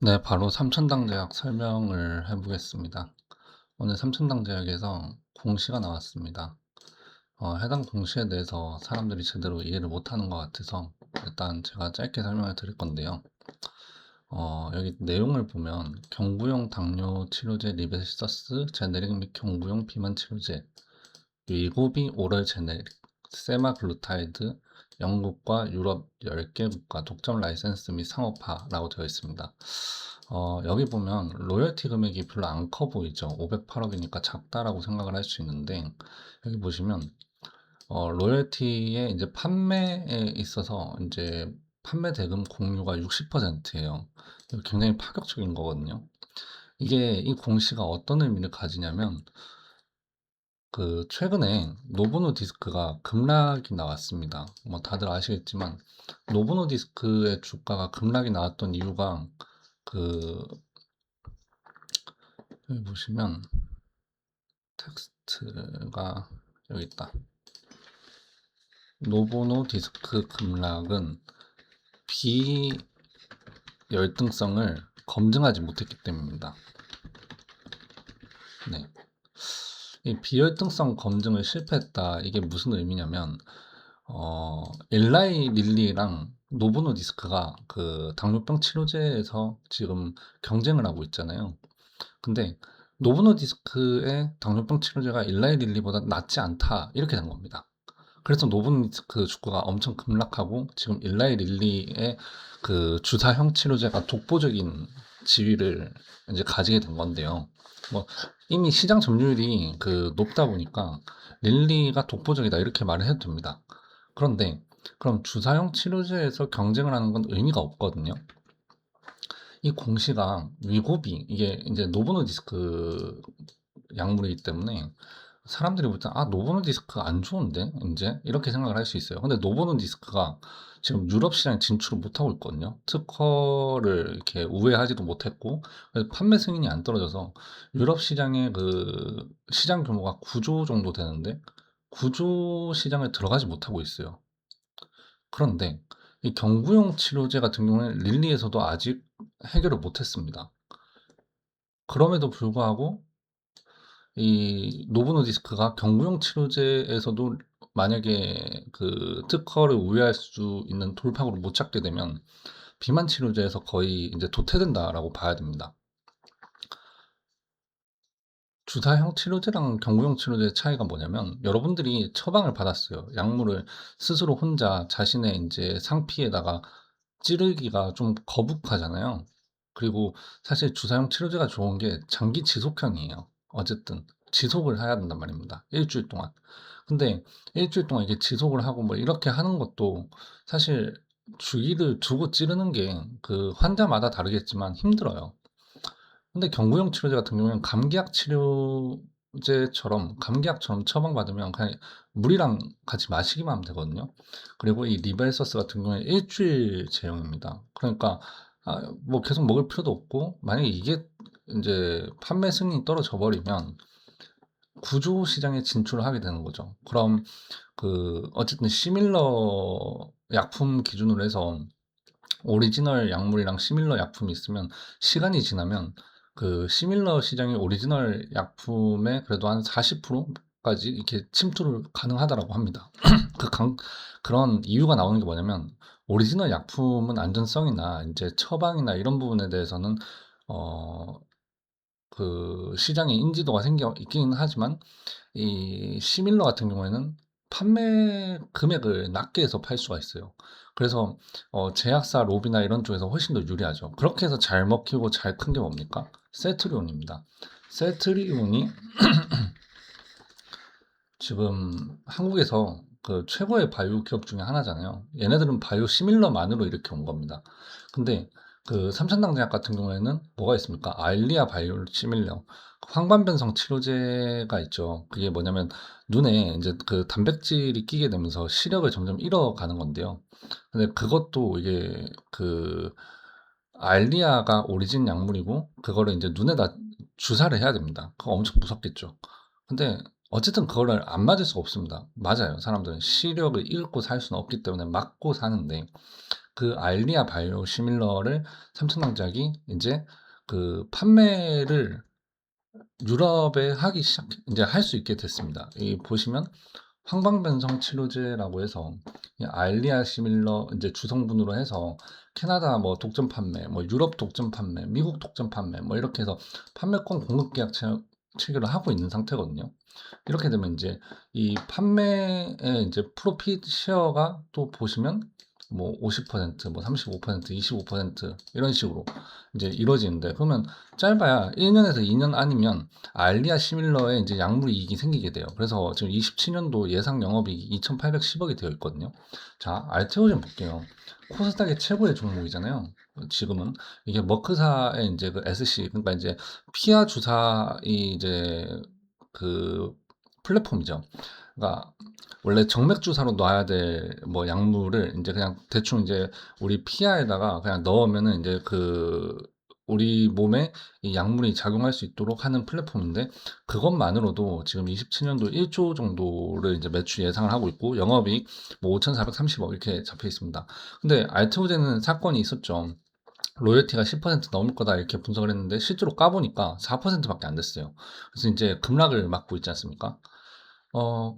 네, 바로 삼천당제약 설명을 해보겠습니다. 오늘 삼천당제약에서 공시가 나왔습니다. 해당 공시에 대해서 사람들이 제대로 이해를 못하는 것 같아서 일단 제가 짧게 설명을 드릴 건데요. 여기 내용을 보면 경구용 당뇨 치료제 리베시서스 제네릭 및 경구용 비만 치료제 위고비 오럴 제네릭 세마글루타이드 영국과 유럽 10개 국가 독점 라이센스 및 상업화라고 되어 있습니다. 여기 보면 로열티 금액이 별로 안 커 보이죠. 508억이니까 작다라고 생각을 할 수 있는데 여기 보시면 로열티에 이제 판매에 있어서 이제 판매 대금 공유가 60%예요. 굉장히 파격적인 거거든요. 이게 이 공시가 어떤 의미를 가지냐면 최근에 노브노 디스크가 급락이 나왔습니다. 뭐 다들 아시겠지만 노브노 디스크의 주가가 급락이 나왔던 이유가 그 여기 보시면 텍스트가 여기 있다. 노보노 디스크 급락은 비열등성을 검증하지 못했기 때문입니다. 네. 이 비열등성 검증을 실패했다. 이게 무슨 의미냐면 엘라이 릴리랑 노보노 디스크가 그 당뇨병 치료제에서 지금 경쟁을 하고 있잖아요. 근데 노보노 디스크의 당뇨병 치료제가 일라이 릴리보다 낫지 않다. 이렇게 된 겁니다. 그래서 노보노 디스크 주가가 엄청 급락하고 지금 일라이 릴리의 그 주사형 치료제가 독보적인 지위를 이제 가지게 된 건데요. 뭐 이미 시장 점유율이 높다 보니까 릴리가 독보적이다 이렇게 말을 해도 됩니다. 그런데 그럼 주사형 치료제에서 경쟁을 하는 건 의미가 없거든요. 이 공시가 위고비 이게 이제 노보노디스크 약물이기 때문에 사람들이 볼 때 아 노보노디스크 안 좋은데 이제 이렇게 생각을 할 수 있어요. 근데 노보노디스크가 지금 유럽 시장에 진출을 못 하고 있거든요. 특허를 이렇게 우회하지도 못했고 판매 승인이 안 떨어져서 유럽 시장의 그 시장 규모가 9조 정도 되는데 9조 시장에 들어가지 못하고 있어요. 그런데 이 경구용 치료제 같은 경우는 릴리에서도 아직 해결을 못했습니다. 그럼에도 불구하고 이 노보노디스크가 경구용 치료제에서도 만약에 그 특허를 우회할 수 있는 돌파구를 못 찾게 되면 비만 치료제에서 거의 이제 도태된다라고 봐야 됩니다. 주사형 치료제랑 경구용 치료제의 차이가 뭐냐면 여러분들이 처방을 받았어요. 약물을 스스로 혼자 자신의 이제 상피에다가 찌르기가 좀 거북하잖아요. 그리고 사실 주사형 치료제가 좋은 게 장기 지속형이에요. 어쨌든 지속을 해야 된단 말입니다. 일주일 동안. 근데 일주일 동안 이게 지속을 하고 뭐 이렇게 하는 것도 사실 주기를 두고 찌르는 게 그 환자마다 다르겠지만 힘들어요. 근데 경구용 치료제 같은 경우에는 감기약 치료제처럼 감기약처럼 처방받으면 그냥 물이랑 같이 마시기만 하면 되거든요. 그리고 이 리벨서스 같은 경우에 일주일 제형입니다. 그러니까 뭐 계속 먹을 필요도 없고 만약에 이게 이제 판매 승인이 떨어져 버리면 구조 시장에 진출을 하게 되는 거죠. 그럼 어쨌든 시밀러 약품 기준으로 해서 오리지널 약물이랑 시밀러 약품이 있으면 시간이 지나면 그 시밀러 시장이 오리지널 약품의 그래도 한 40%까지 이렇게 침투를 가능하다라고 합니다. 그 그런 이유가 나오는 게 뭐냐면 오리지널 약품은 안전성이나 이제 처방이나 이런 부분에 대해서는 어, 그 시장에 인지도가 생겨 있기는 하지만 이 시밀러 같은 경우에는 판매 금액을 낮게 해서 팔 수가 있어요. 그래서 제약사 로비나 이런 쪽에서 훨씬 더 유리하죠. 그렇게 해서 잘 먹히고 잘 큰 게 뭡니까? 셀트리온입니다. 셀트리온이 지금 한국에서 그 최고의 바이오 기업 중에 하나잖아요. 얘네들은 바이오 시밀러만으로 이렇게 온 겁니다. 근데 그 삼천당제약 같은 경우에는 뭐가 있습니까? 알리아 바이오 시밀러. 황반변성 치료제가 있죠. 그게 뭐냐면 눈에 이제 그 단백질이 끼게 되면서 시력을 점점 잃어가는 건데요. 근데 그것도 이게 알리아가 오리진 약물이고 그거를 이제 눈에다 주사를 해야 됩니다. 그거 엄청 무섭겠죠. 근데 어쨌든 그거를 안 맞을 수가 없습니다. 맞아요. 사람들은 시력을 잃고 살 수는 없기 때문에 맞고 사는데 그 알리아 바이오 시밀러를 삼천왕작이 인제 그 판매를 유럽에 하기 시작 인제 할 수 있게 됐습니다. 이 보시면 황방변성 치료제라고 해서 이 알리아 시밀러 인제 주성분으로 해서 캐나다 뭐 독점 판매, 뭐 유럽 독점 판매, 미국 독점 판매 뭐 이렇게 해서 판매권 공급 계약 체결을 하고 있는 상태거든요. 이렇게 되면 인제 이 판매의 인제 프로핏 쉐어가 또 보시면 뭐 50%, 뭐 35%, 25% 이런 식으로 인제 이루어지는데, 그러면 짧아야 1 년에서 2년 아니면 알리아 시밀러에 인제 약물 이익이 생기게 돼요. 그래서 지금 27 년도 예상 영업이익이 2,810 억이 되어 있거든요. 자, 알테오젠 볼게요. 코스닥의 최고의 종목이잖아요. 지금은 이게 머크사의 인제 그 SC, 그러니까 인제 피하 주사의 이제 그 플랫폼이죠. 그러니까 원래 정맥 주사로 놔야 될 뭐 약물을 인제 그냥 대충 인제 우리 피하에다가 그냥 넣으면은 인제 그 우리 몸에 이 약물이 작용할 수 있도록 하는 플랫폼인데, 그것만으로도 지금 27 년도 1조 정도를 이제 매출 예상을 하고 있고, 영업이익 뭐 5,430억 이렇게 잡혀 있습니다. 근데 알테오젠은 사건이 있었죠. 로열티가 10% 넘을 거다 이렇게 분석을 했는데 실제로 까 보니까 4% 밖에 안 됐어요. 그래서 인제 급락을 맞고 있지 않습니까?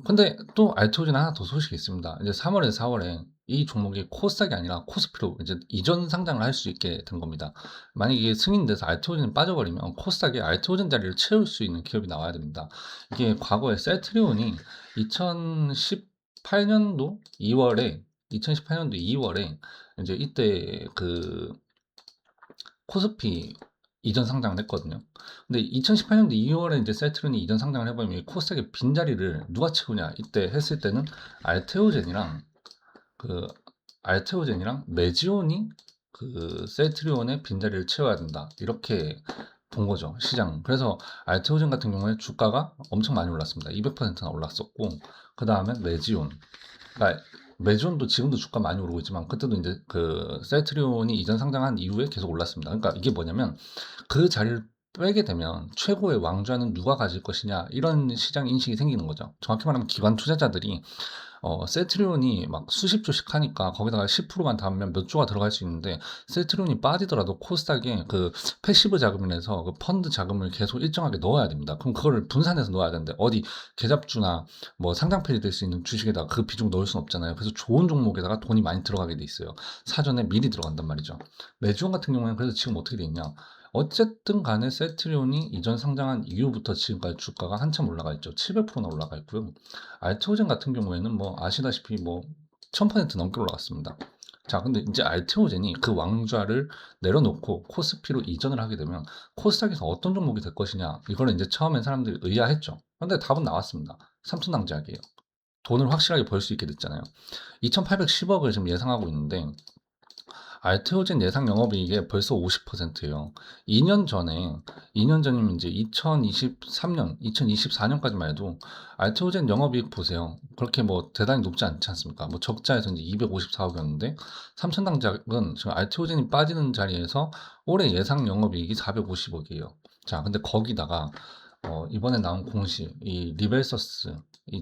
근데 또 알트오젠 하나 더 소식이 있습니다. 이제 3 월에서 4 월에 이 종목이 코스닥이 아니라 코스피로 이제 이전 상장을 할 수 있게 된 겁니다. 만약에 이게 승인돼서 알트오젠이 빠져버리면 코스닥에 알트오젠 자리를 채울 수 있는 기업이 나와야 됩니다. 이게 과거에 셀트리온이 2018 년도 2 월에 2018 년도 2 월에 인제 이때 그 코스피 이전 상장을 했거든요. 근데 2018 년도 2 월에 인제 셀트리온이 이전 상장을 해 버리면 이 코스닥의 빈자리를 누가 채우냐, 이때 했을 때는 알테오젠이랑 그 알테오젠이랑 메지온이 그 셀트리온의 빈자리를 채워야 된다, 이렇게 본 거죠, 시장은. 그래서 알테오젠 같은 경우에 주가가 엄청 많이 올랐습니다. 200%나 올랐었고, 그다음에 메지온, 그러니까 메지온도 지금도 주가 많이 오르고 있지만 그때도 인제 그 셀트리온이 이전 상장한 이후에 계속 올랐습니다. 그러니까 이게 뭐냐면 그 자리를 빼게 되면 '최고의 왕좌는 누가 가질 것이냐.' 이런 시장 인식이 생기는 거죠. 정확히 말하면 기관 투자자들이 셀트리온이 막 수십 조씩 하니까 거기다가 10%만 담으면 몇 조가 들어갈 수 있는데, 셀트리온이 빠지더라도 코스닥에 그 패시브 자금이라서 그 펀드 자금을 계속 일정하게 넣어야 됩니다. 그럼 그거를 분산해서 넣어야 되는데 어디 계잡주나 뭐 상장폐지 될 수 있는 주식에다가 그 비중 넣을 수는 없잖아요. 그래서 좋은 종목에다가 돈이 많이 들어가게 돼 있어요. 사전에 미리 들어간단 말이죠. 메지온 같은 경우에는 그래서 지금 어떻게 돼 있냐. 어쨌든 간에 셀트리온이 이전 상장한 이후부터 지금까지 주가가 한참 올라가 있죠. 700%나 올라가 있고요. 알테오젠 같은 경우에는 뭐 아시다시피 뭐 1000% 넘게 올라갔습니다. 자, 근데 인제 알테오젠이 그 왕좌를 내려놓고 코스피로 이전을 하게 되면 코스닥에서 어떤 종목이 될 것이냐, 이거를 인제 처음엔 사람들이 의아했죠. 근데 답은 나왔습니다. 삼천왕작이에요. 돈을 확실하게 벌 수 있게 됐잖아요. 2,810 억을 지금 예상하고 있는데 알테오젠 예상 영업이익의 벌써 50%예요. 2년 전에 2년 전이면 이제 2023년, 2024년까지만 해도 알테오젠 영업이익 보세요. 그렇게 뭐 대단히 높지 않지 않습니까? 뭐 적자에서 이제 254억이었는데 삼천당작은 지금 알테오젠이 빠지는 자리에서 올해 예상 영업이익이 450억이에요. 자, 근데 거기다가 이번에 나온 공시 이 리벨서스, 이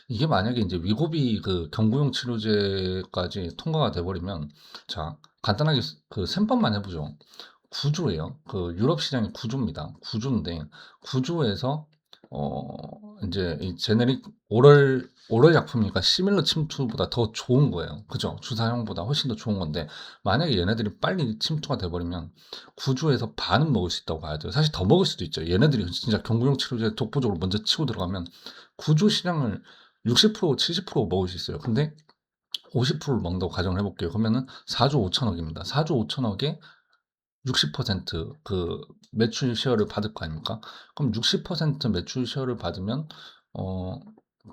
이게 만약에 인제 위고비 그 경구용 치료제까지 통과가 돼 버리면, 자 간단하게 그 셈법만 해 보죠. 구조예요. 그 유럽 시장이 구조입니다. 구조인데 구조에서 인제 이 제네릭 오럴 약품이니까 시밀러 침투보다 더 좋은 거예요. 그죠? 주사형보다 훨씬 더 좋은 건데, 만약에 얘네들이 빨리 침투가 돼 버리면 구조에서 반은 먹을 수 있다고 봐야 돼요. 사실 더 먹을 수도 있죠. 얘네들이 진짜 경구용 치료제 독보적으로 먼저 치고 들어가면 구조 시장을 60% 70% 먹을 수 있어요. 근데 50%를 먹는다고 가정을 해 볼게요. 그러면은 4조 5천억 입니다. 4조 5천억에 60% 매출 쉐어를 받을 거 아닙니까? 그럼 60% 매출 쉐어를 받으면 어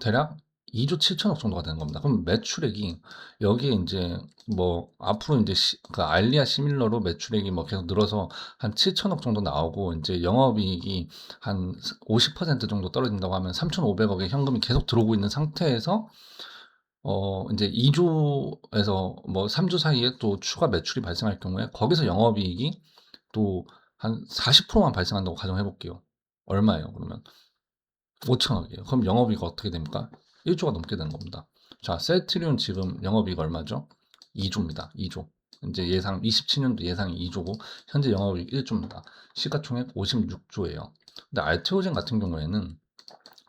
대략 2조 7천억 정도가 되는 겁니다. 그럼 매출액이 여기에 인제 뭐 앞으로 인제 그 알리아 시밀러로 매출액이 뭐 계속 늘어서 한 7천억 정도 나오고, 인제 영업이익이 한 50% 정도 떨어진다고 하면 3,500 억의 현금이 계속 들어오고 있는 상태에서 인제 2 조에서 뭐 3조 사이에 또 추가 매출이 발생할 경우에 거기서 영업이익이 또 한 40%만 발생한다고 가정해 볼게요. 얼마예요 그러면? 5천억 억이에요. 그럼 영업이익 어떻게 됩니까? 1 조가 넘게 되는 겁니다. 자, 셀트리온 지금 영업이익 얼마죠? 2조입니다. 2조. 이제 예상 27년도 예상이 2조고 현재 영업이익 1조입니다. 시가총액 56조예요. 근데 알테오젠 같은 경우에는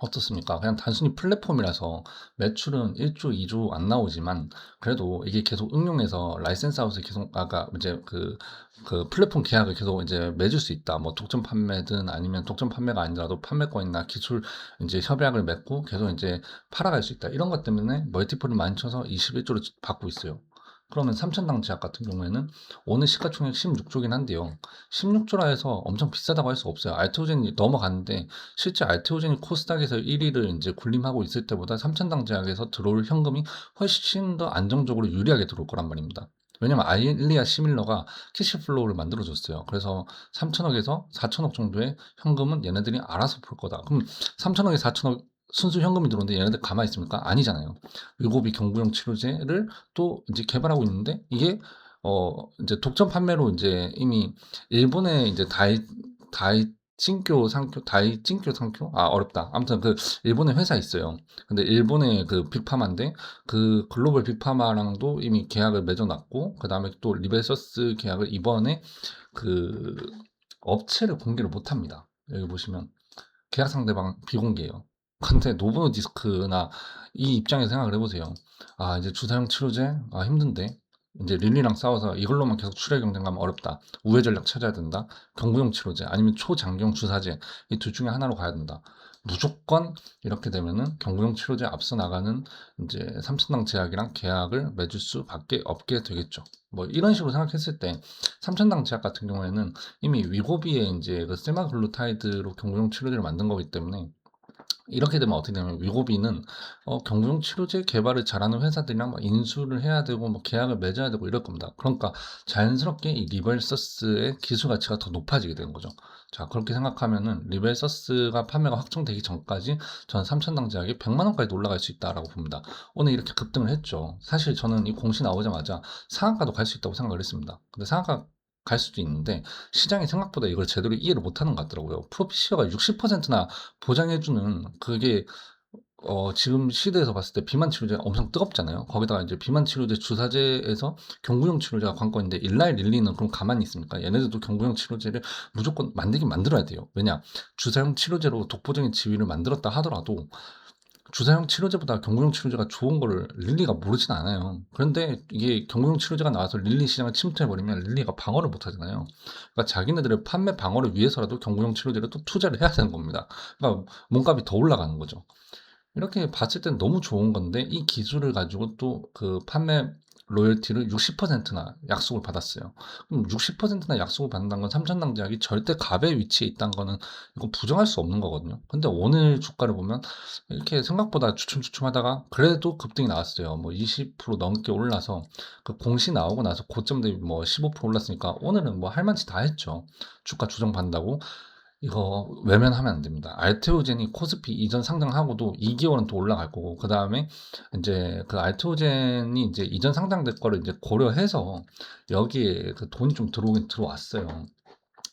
어떻습니까? 그냥 단순히 플랫폼이라서 매출은 1조, 2조 안 나오지만 그래도 이게 계속 응용해서 라이센스 하우스 계속 아까 이제 그 플랫폼 계약을 계속 이제 맺을 수 있다. 뭐 독점 판매든 아니면 독점 판매가 아니더라도 판매권이나 기술 이제 협약을 맺고 계속 이제 팔아갈 수 있다. 이런 것 때문에 멀티플을 많이 쳐서 21조를 받고 있어요. 그러면 삼천당 제약 같은 경우에는 오늘 시가총액 16조긴 한데요. 16조라 해서 엄청 비싸다고 할 수 없어요. 알테오젠이 넘어갔는데 실제 알테오젠이 코스닥에서 1위를 이제 군림하고 있을 때보다 삼천당 제약에서 들어올 현금이 훨씬 더 안정적으로 유리하게 들어올 거란 말입니다. 왜냐면 아일리아 시밀러가 캐시플로우를 만들어줬어요. 그래서 3천억에서 4천억 정도의 현금은 얘네들이 알아서 풀 거다. 그럼 3천억에 4천억 순수 현금이 들어오는데 얘네들 가만히 있습니까? 아니잖아요. 위고비 경구용 치료제를 또 이제 개발하고 있는데 이게 이제 독점 판매로 이제 이미 일본에 이제 다이cin교 상교? 아, 어렵다. 아무튼 그 일본에 회사 있어요. 근데 일본의 그 빅파마인데 그 글로벌 빅파마랑도 이미 계약을 맺어놨고 그다음에 또 리벨서스 계약을 이번에 그 업체를 공개를 못 합니다. 여기 보시면 계약 상대방 비공개예요. 근데 노보노디스크나 이 입장에서 생각을 해보세요. 아, 이제 주사용 치료제? 아, 힘든데. 이제 릴리랑 싸워서 이걸로만 계속 출혈 경쟁하면 어렵다. 우회 전략 찾아야 된다. 경구용 치료제 아니면 초장기용 주사제 이 둘 중에 하나로 가야 된다. 무조건 이렇게 되면은 경구용 치료제 앞서 나가는 이제 삼천당 제약이랑 계약을 맺을 수밖에 없게 되겠죠. 뭐 이런 식으로 생각했을 때 삼천당 제약 같은 경우에는 이미 위고비에 이제 그 세마글루타이드로 경구용 치료제를 만든 거기 때문에 이렇게 되면 어떻게 되냐면 위고비는 경구용 치료제 개발을 잘하는 회사들이랑 막 인수를 해야 되고 뭐 계약을 맺어야 되고 이럴 겁니다. 그러니까 자연스럽게 이 리벨서스의 기술 가치가 더 높아지게 되는 거죠. 자, 그렇게 생각하면은 리벨서스가 판매가 확정되기 전까지 전 삼천당 제약이 100만 원까지 올라갈 수 있다라고 봅니다. 오늘 이렇게 급등을 했죠. 사실 저는 이 공시 나오자마자 상한가도 갈 수 있다고 생각을 했습니다. 근데 상한가 갈 수도 있는데 시장이 생각보다 이걸 제대로 이해를 못하는 것 같더라고요. 프로피시어가 60%나 보장해주는 그게 지금 시대에서 봤을 때 비만 치료제 엄청 뜨겁잖아요. 거기다가 이제 비만 치료제 주사제에서 경구용 치료제가 관건인데 일라이 릴리는 그럼 가만히 있습니까? 얘네들도 경구용 치료제를 무조건 만들긴 만들어야 돼요. 왜냐? 주사용 치료제로 독보적인 지위를 만들었다 하더라도 주사용 치료제보다 경구용 치료제가 좋은 거를 릴리가 모르진 않아요. 그런데 이게 경구용 치료제가 나와서 릴리 시장을 침투해버리면 릴리가 방어를 못 하잖아요. 그러니까 자기네들의 판매 방어를 위해서라도 경구용 치료제를 또 투자를 해야 되는 겁니다. 그러니까 몸값이 더 올라가는 거죠. 이렇게 봤을 땐 너무 좋은 건데 이 기술을 가지고 또 그 판매 로열티를 60%나 약속을 받았어요. 그럼 60%나 약속을 받는다는 건 삼천당 제약이 절대 갑의 위치에 있다는 거는 이거 부정할 수 없는 거거든요. 근데 오늘 주가를 보면 이렇게 생각보다 주춤주춤하다가 그래도 급등이 나왔어요. 뭐 20% 넘게 올라서 그 공시 나오고 나서 고점 대비 뭐 15% 올랐으니까 오늘은 뭐 할 만치 다 했죠. 주가 조정 받는다고 이거 외면하면 안 됩니다. 알테오젠이 코스피 이전 상장하고도 2개월은 또 올라갈 거고, 그 다음에 이제 그 알테오젠이 이제 이전 상장될 거를 이제 고려해서 여기에 그 돈이 좀 들어오긴 들어왔어요.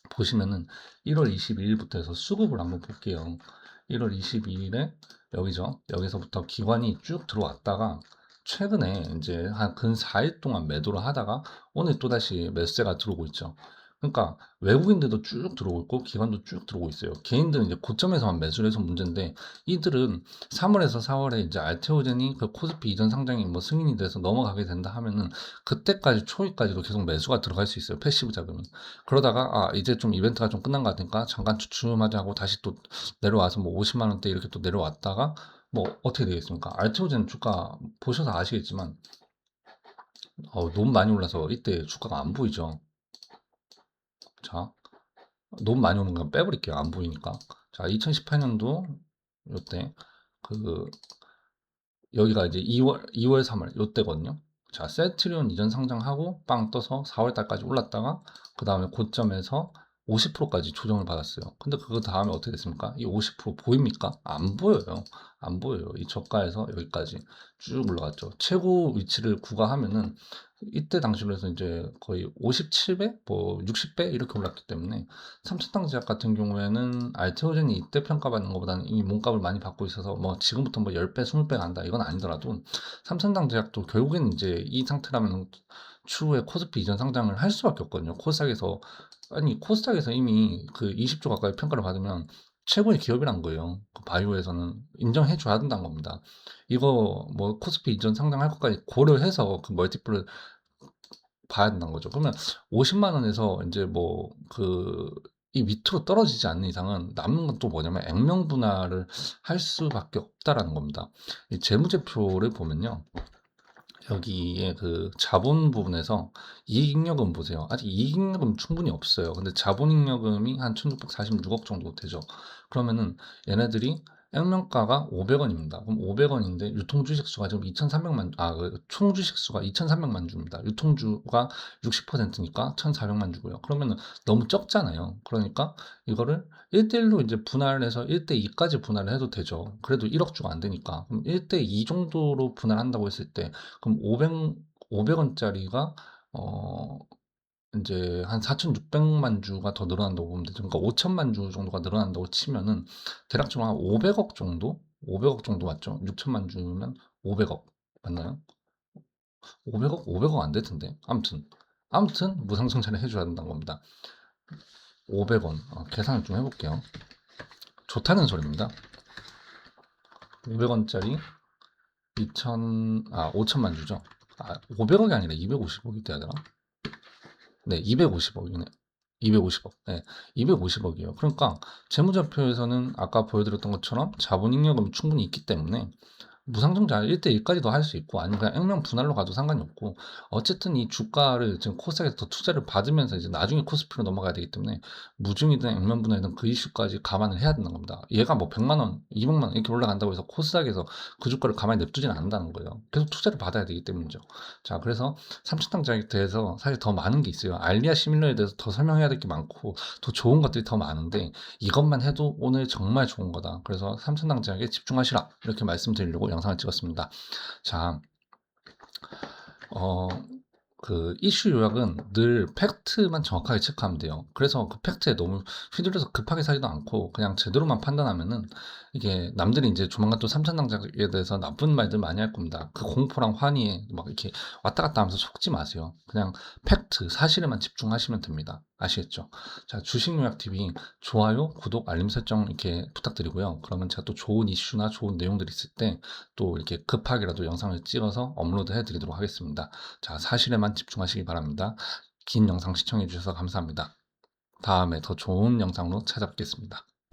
보시면은 1월 22일부터 해서 수급을 한번 볼게요. 1월 22일에 여기죠. 여기서부터 기관이 쭉 들어왔다가 최근에 이제 한 근 4일 동안 매도를 하다가 오늘 또다시 매수세가 들어오고 있죠. 그러니까 외국인들도 쭉 들어오고 있고 기관도 쭉 들어오고 있어요. 개인들은 이제 고점에서만 매수를 해서 문제인데 이들은 3월에서 4월에 이제 알테오젠이 그 코스피 이전 상장이 뭐 승인이 돼서 넘어가게 된다 하면은 그때까지 초기까지도 계속 매수가 들어갈 수 있어요. 패시브 자금이. 그러다가 아 이제 좀 이벤트가 좀 끝난 것 같으니까 잠깐 주춤하자 하고 다시 또 내려와서 뭐 50만 원대 이렇게 또 내려왔다가 뭐 어떻게 되겠습니까? 알테오젠 주가 보셔서 아시겠지만 너무 많이 올라서 이때 주가가 안 보이죠. 자, 너무 많이 오는 건 빼버릴게요. 안 보이니까. 자, 2018년도 요때 그 여기가 이제 2월 3월 요때거든요. 자, 셀트리온 이전 상장하고 빵 떠서 4월 달까지 올랐다가 그 다음에 고점에서 50%까지 조정을 받았어요. 근데 그다음에 어떻게 됐습니까? 이 50% 보입니까? 안 보여요. 안 보여요. 이 저가에서 여기까지 쭉 올라갔죠. 최고 위치를 구가하면은 이때 당시로 해서 인제 거의 57배 뭐 60배 이렇게 올랐기 때문에 삼천탕 제약 같은 경우에는 알테오젠이 이때 평가받는 것보다는 이미 몸값을 많이 받고 있어서 뭐 지금부터 뭐 10배, 20배 간다 이건 아니더라도 삼천탕 제약도 결국에는 인제 이 상태라면은 추후에 코스피 이전 상장을 할 수밖에 없거든요. 코스닥에서 아니 코스닥에서 이미 그 20조 가까이 평가를 받으면 최고의 기업이란 거예요. 그 바이오에서는 인정해 줘야 된다는 겁니다. 이거 뭐 코스피 이전 상장할 것까지 고려해서 그 멀티플을 봐야 된다는 거죠. 그러면 50만 원에서 인제 뭐 그 이 밑으로 떨어지지 않는 이상은 남는 건 또 뭐냐면 액면 분할을 할 수밖에 없다라는 겁니다. 이 재무제표를 보면요. 여기에 그 자본 부분에서 이익잉여금 보세요. 아직 이익잉여금 충분히 없어요. 근데 자본잉여금이 한 1,646억 정도 되죠. 그러면은 얘네들이 액면가가 500 원입니다. 그럼 500 원인데 유통주식 수가 지금 2,300만 그 총주식 수가 2,300만 주입니다. 유통주가 60%니까 1,400만 주고요. 그러면은 너무 적잖아요. 그러니까 이거를 1:1로 이제 분할을 해서 1:2 까지 분할을 해도 되죠. 그래도 1억 주가 안 되니까. 그럼 1:2 정도로 분할한다고 했을 때 그럼 500 원짜리가 어 인제 한 4,600만 주가 더 늘어난다고 보면 되죠. 그러니까 5천만 주 정도가 늘어난다고 치면은 대략적으로 한 500억 정도? 500억 정도 맞죠? 6천만 주면 500억 맞나요? 500억? 500억 안 될 텐데. 아무튼 무상증자를 해 줘야 된다는 겁니다. 500 원. 계산을 좀 해 볼게요. 좋다는 소리입니다. 500 원짜리 5천만 주죠. 500억이 아니라 250억이 돼야 되나? 네, 250억이네. 250억. 네, 250억이에요. 그러니까 재무제표에서는 아까 보여드렸던 것처럼 자본잉여금이 충분히 있기 때문에 무상증자 1:1 까지도 할 수 있고 아니면 그냥 액면 분할로 가도 상관이 없고 어쨌든 이 주가를 지금 코스닥에서 더 투자를 받으면서 이제 나중에 코스피로 넘어가야 되기 때문에 무증이든 액면 분할이든 그 이슈까지 감안을 해야 된다는 겁니다. 얘가 뭐 100만 원, 200만 원 이렇게 올라간다고 해서 코스닥에서 그 주가를 가만히 냅두지는 않는다는 거예요. 계속 투자를 받아야 되기 때문이죠. 자, 그래서 삼천탕자에 대해서 사실 더 많은 게 있어요. 알리아 시밀러에 대해서 더 설명해야 될 게 많고 더 좋은 것들이 더 많은데 이것만 해도 오늘 정말 좋은 거다. 그래서 삼천탕자에게 집중하시라 이렇게 말씀드리려고 영상을 찍었습니다. 자, 어, 그 이슈 요약은 늘 팩트만 정확하게 체크하면 돼요. 그래서 그 팩트에 너무 휘둘려서 급하게 사지도 않고 그냥 제대로만 판단하면은 이게 남들이 이제 조만간 또 삼천당작에 대해서 나쁜 말들 많이 할 겁니다. 그 공포랑 환희에 막 이렇게 왔다 갔다 하면서 속지 마세요. 그냥 팩트, 사실에만 집중하시면 됩니다. 아시겠죠? 자, 주식요약TV 좋아요, 구독, 알림 설정 이렇게 부탁드리고요. 그러면 제가 또 좋은 이슈나 좋은 내용들 있을 때 또 이렇게 급하게라도 영상을 찍어서 업로드 해드리도록 하겠습니다. 자, 사실에만 집중하시기 바랍니다. 긴 영상 시청해 주셔서 감사합니다. 다음에 더 좋은 영상으로 찾아뵙겠습니다.